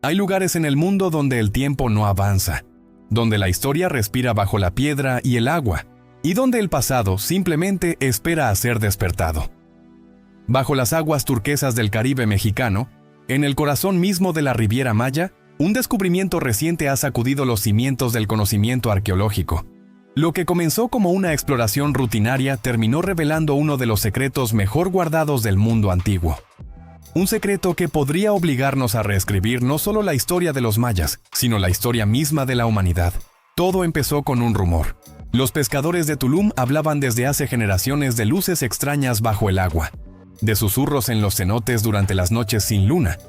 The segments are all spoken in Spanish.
Hay lugares en el mundo donde el tiempo no avanza, donde la historia respira bajo la piedra y el agua, y donde el pasado simplemente espera a ser despertado. Bajo las aguas turquesas del Caribe mexicano, en el corazón mismo de la Riviera Maya, un descubrimiento reciente ha sacudido los cimientos del conocimiento arqueológico. Lo que comenzó como una exploración rutinaria terminó revelando uno de los secretos mejor guardados del mundo antiguo. Un secreto que podría obligarnos a reescribir no solo la historia de los mayas, sino la historia misma de la humanidad. Todo empezó con un rumor. Los pescadores de Tulum hablaban desde hace generaciones de luces extrañas bajo el agua, de susurros en los cenotes durante las noches sin luna,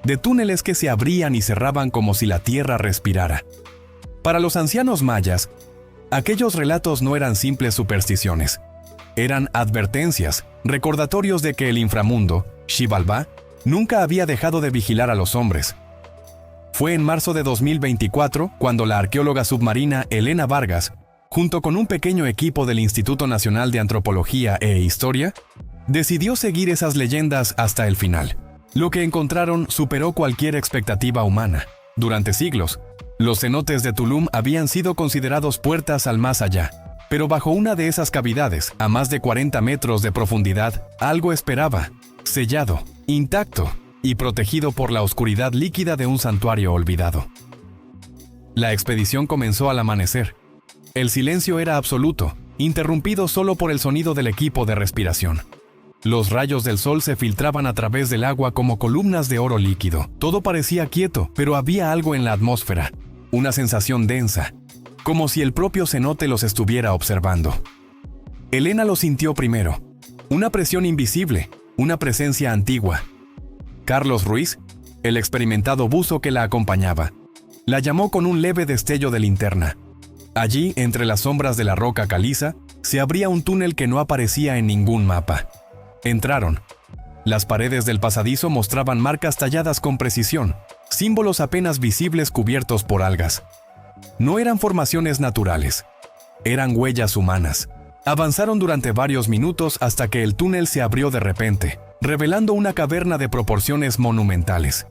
de túneles que se abrían y cerraban como si la tierra respirara. Para los ancianos mayas, aquellos relatos no eran simples supersticiones. Eran advertencias, recordatorios de que el inframundo, Xibalbá, nunca había dejado de vigilar a los hombres. Fue en marzo de 2024 cuando la arqueóloga submarina Elena Vargas, junto con un pequeño equipo del Instituto Nacional de Antropología e Historia, decidió seguir esas leyendas hasta el final. Lo que encontraron superó cualquier expectativa humana. Durante siglos, los cenotes de Tulum habían sido considerados puertas al más allá. Pero bajo una de esas cavidades, a más de 40 metros de profundidad, algo esperaba, sellado, intacto y protegido por la oscuridad líquida de un santuario olvidado. La expedición comenzó al amanecer. El silencio era absoluto, interrumpido solo por el sonido del equipo de respiración. Los rayos del sol se filtraban a través del agua como columnas de oro líquido. Todo parecía quieto, pero había algo en la atmósfera, una sensación densa, como si el propio cenote los estuviera observando. Elena lo sintió primero, una presión invisible, una presencia antigua. Carlos Ruiz, el experimentado buzo que la acompañaba, la llamó con un leve destello de linterna. Allí, entre las sombras de la roca caliza, se abría un túnel que no aparecía en ningún mapa. Entraron. Las paredes del pasadizo mostraban marcas talladas con precisión, símbolos apenas visibles cubiertos por algas. No eran formaciones naturales, eran huellas humanas. Avanzaron durante varios minutos hasta que el túnel se abrió de repente, revelando una caverna de proporciones monumentales.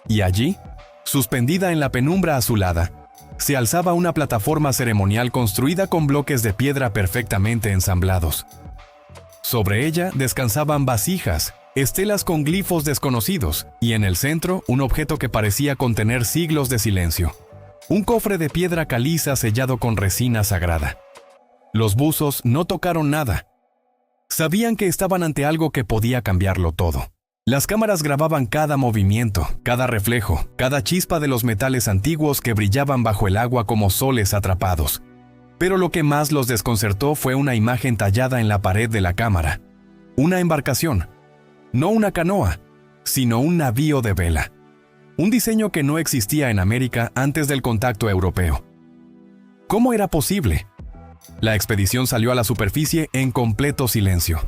Y allí, suspendida en la penumbra azulada, se alzaba una plataforma ceremonial construida con bloques de piedra perfectamente ensamblados. Sobre ella descansaban vasijas, estelas con glifos desconocidos, y en el centro un objeto que parecía contener siglos de silencio. Un cofre de piedra caliza sellado con resina sagrada. Los buzos no tocaron nada. Sabían que estaban ante algo que podía cambiarlo todo. Las cámaras grababan cada movimiento, cada reflejo, cada chispa de los metales antiguos que brillaban bajo el agua como soles atrapados. Pero lo que más los desconcertó fue una imagen tallada en la pared de la cámara. Una embarcación. No una canoa, sino un navío de vela. Un diseño que no existía en América antes del contacto europeo. ¿Cómo era posible? La expedición salió a la superficie en completo silencio.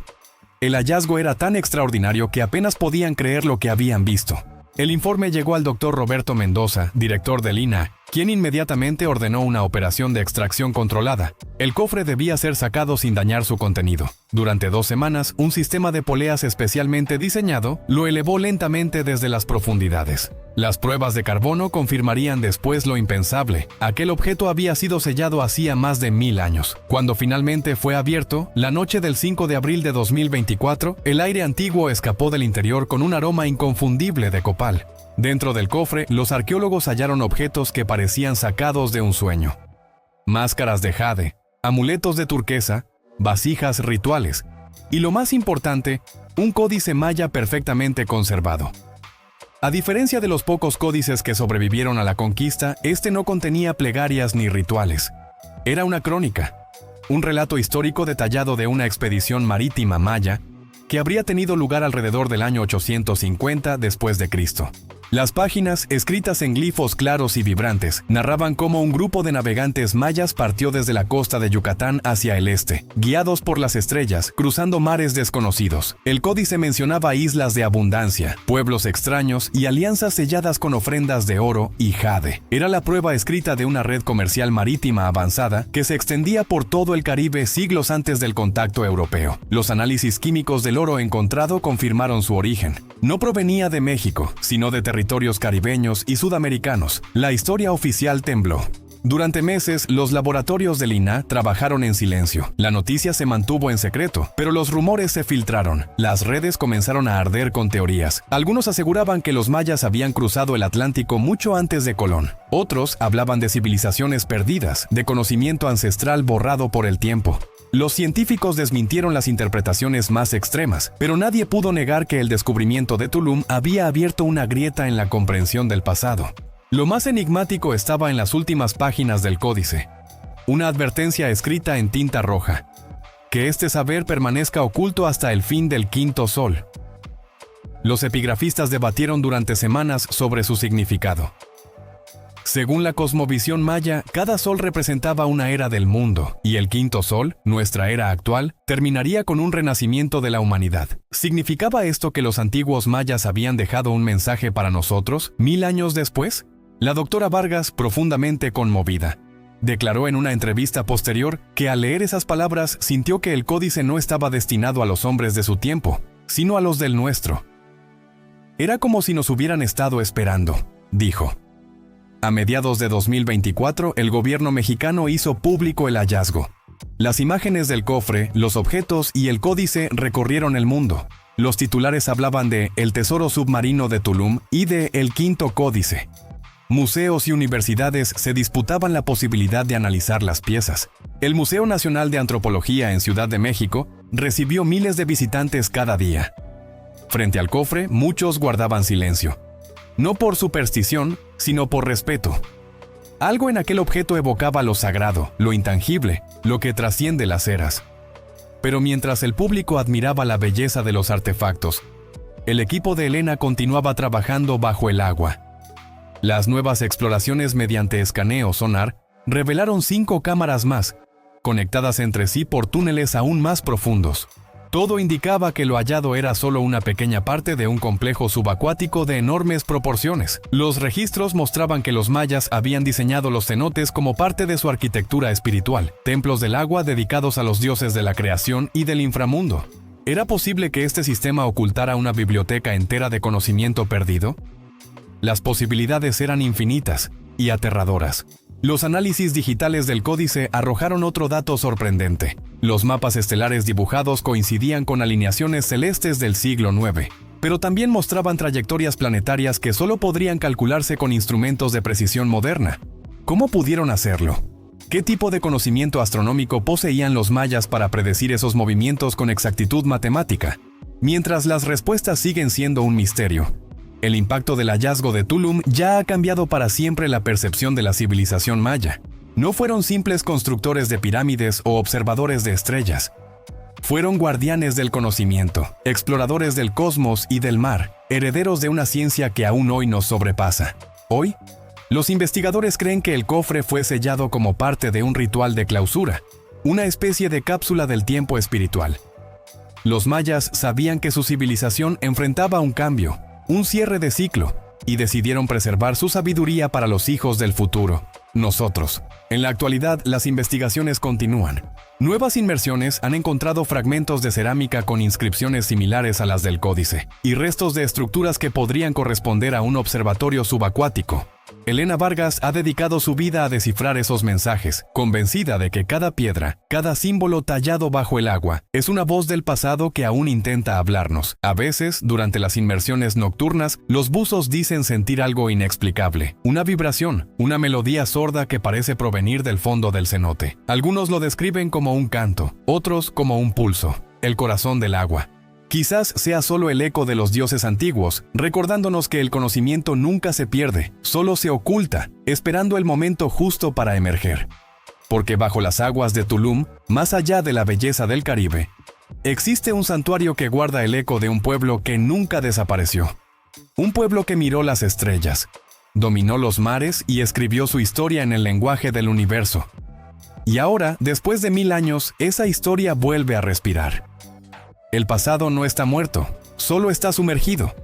El hallazgo era tan extraordinario que apenas podían creer lo que habían visto. El informe llegó al doctor Roberto Mendoza, director del INAH, quien inmediatamente ordenó una operación de extracción controlada. El cofre debía ser sacado sin dañar su contenido. Durante 2 semanas, un sistema de poleas especialmente diseñado lo elevó lentamente desde las profundidades. Las pruebas de carbono confirmarían después lo impensable. Aquel objeto había sido sellado hacía más de 1000 años. Cuando finalmente fue abierto, la noche del 5 de abril de 2024, el aire antiguo escapó del interior con un aroma inconfundible de copal. Dentro del cofre, los arqueólogos hallaron objetos que parecían sacados de un sueño. Máscaras de jade, amuletos de turquesa, vasijas rituales y, lo más importante, un códice maya perfectamente conservado. A diferencia de los pocos códices que sobrevivieron a la conquista, este no contenía plegarias ni rituales. Era una crónica, un relato histórico detallado de una expedición marítima maya que habría tenido lugar alrededor del año 850 después de Cristo. Las páginas, escritas en glifos claros y vibrantes, narraban cómo un grupo de navegantes mayas partió desde la costa de Yucatán hacia el este, guiados por las estrellas, cruzando mares desconocidos. El códice mencionaba islas de abundancia, pueblos extraños y alianzas selladas con ofrendas de oro y jade. Era la prueba escrita de una red comercial marítima avanzada que se extendía por todo el Caribe siglos antes del contacto europeo. Los análisis químicos del oro encontrado confirmaron su origen. No provenía de México, sino de territorios territorios caribeños y sudamericanos, la historia oficial tembló. Durante meses, los laboratorios del INAH trabajaron en silencio. La noticia se mantuvo en secreto, pero los rumores se filtraron. Las redes comenzaron a arder con teorías. Algunos aseguraban que los mayas habían cruzado el Atlántico mucho antes de Colón. Otros hablaban de civilizaciones perdidas, de conocimiento ancestral borrado por el tiempo. Los científicos desmintieron las interpretaciones más extremas, pero nadie pudo negar que el descubrimiento de Tulum había abierto una grieta en la comprensión del pasado. Lo más enigmático estaba en las últimas páginas del códice. Una advertencia escrita en tinta roja. Que este saber permanezca oculto hasta el fin del quinto sol. Los epigrafistas debatieron durante semanas sobre su significado. Según la cosmovisión maya, cada sol representaba una era del mundo, y el quinto sol, nuestra era actual, terminaría con un renacimiento de la humanidad. ¿Significaba esto que los antiguos mayas habían dejado un mensaje para nosotros 1000 años después? La doctora Vargas, profundamente conmovida, declaró en una entrevista posterior que al leer esas palabras sintió que el códice no estaba destinado a los hombres de su tiempo, sino a los del nuestro. Era como si nos hubieran estado esperando, dijo. A mediados de 2024, el gobierno mexicano hizo público el hallazgo. Las imágenes del cofre, los objetos y el códice recorrieron el mundo. Los titulares hablaban de El Tesoro Submarino de Tulum y de El Quinto Códice. Museos y universidades se disputaban la posibilidad de analizar las piezas. El Museo Nacional de Antropología en Ciudad de México recibió miles de visitantes cada día. Frente al cofre, muchos guardaban silencio. No por superstición, sino por respeto. Algo en aquel objeto evocaba lo sagrado, lo intangible, lo que trasciende las eras. Pero mientras el público admiraba la belleza de los artefactos, el equipo de Elena continuaba trabajando bajo el agua. Las nuevas exploraciones mediante escaneo sonar revelaron 5 cámaras más, conectadas entre sí por túneles aún más profundos. Todo indicaba que lo hallado era solo una pequeña parte de un complejo subacuático de enormes proporciones. Los registros mostraban que los mayas habían diseñado los cenotes como parte de su arquitectura espiritual, templos del agua dedicados a los dioses de la creación y del inframundo. ¿Era posible que este sistema ocultara una biblioteca entera de conocimiento perdido? Las posibilidades eran infinitas y aterradoras. Los análisis digitales del códice arrojaron otro dato sorprendente. Los mapas estelares dibujados coincidían con alineaciones celestes del siglo IX, pero también mostraban trayectorias planetarias que solo podrían calcularse con instrumentos de precisión moderna. ¿Cómo pudieron hacerlo? ¿Qué tipo de conocimiento astronómico poseían los mayas para predecir esos movimientos con exactitud matemática? Mientras las respuestas siguen siendo un misterio, el impacto del hallazgo de Tulum ya ha cambiado para siempre la percepción de la civilización maya. No fueron simples constructores de pirámides o observadores de estrellas. Fueron guardianes del conocimiento, exploradores del cosmos y del mar, herederos de una ciencia que aún hoy nos sobrepasa. Hoy, los investigadores creen que el cofre fue sellado como parte de un ritual de clausura, una especie de cápsula del tiempo espiritual. Los mayas sabían que su civilización enfrentaba un cambio, un cierre de ciclo, y decidieron preservar su sabiduría para los hijos del futuro, nosotros. En la actualidad, las investigaciones continúan. Nuevas inmersiones han encontrado fragmentos de cerámica con inscripciones similares a las del códice, y restos de estructuras que podrían corresponder a un observatorio subacuático. Elena Vargas ha dedicado su vida a descifrar esos mensajes, convencida de que cada piedra, cada símbolo tallado bajo el agua, es una voz del pasado que aún intenta hablarnos. A veces, durante las inmersiones nocturnas, los buzos dicen sentir algo inexplicable, una vibración, una melodía sorda que parece provenir del fondo del cenote. Algunos lo describen como un canto, otros como un pulso, el corazón del agua. Quizás sea solo el eco de los dioses antiguos, recordándonos que el conocimiento nunca se pierde, solo se oculta, esperando el momento justo para emerger. Porque bajo las aguas de Tulum, más allá de la belleza del Caribe, existe un santuario que guarda el eco de un pueblo que nunca desapareció. Un pueblo que miró las estrellas, dominó los mares y escribió su historia en el lenguaje del universo. Y ahora, después de 1000 años, esa historia vuelve a respirar. El pasado no está muerto, solo está sumergido.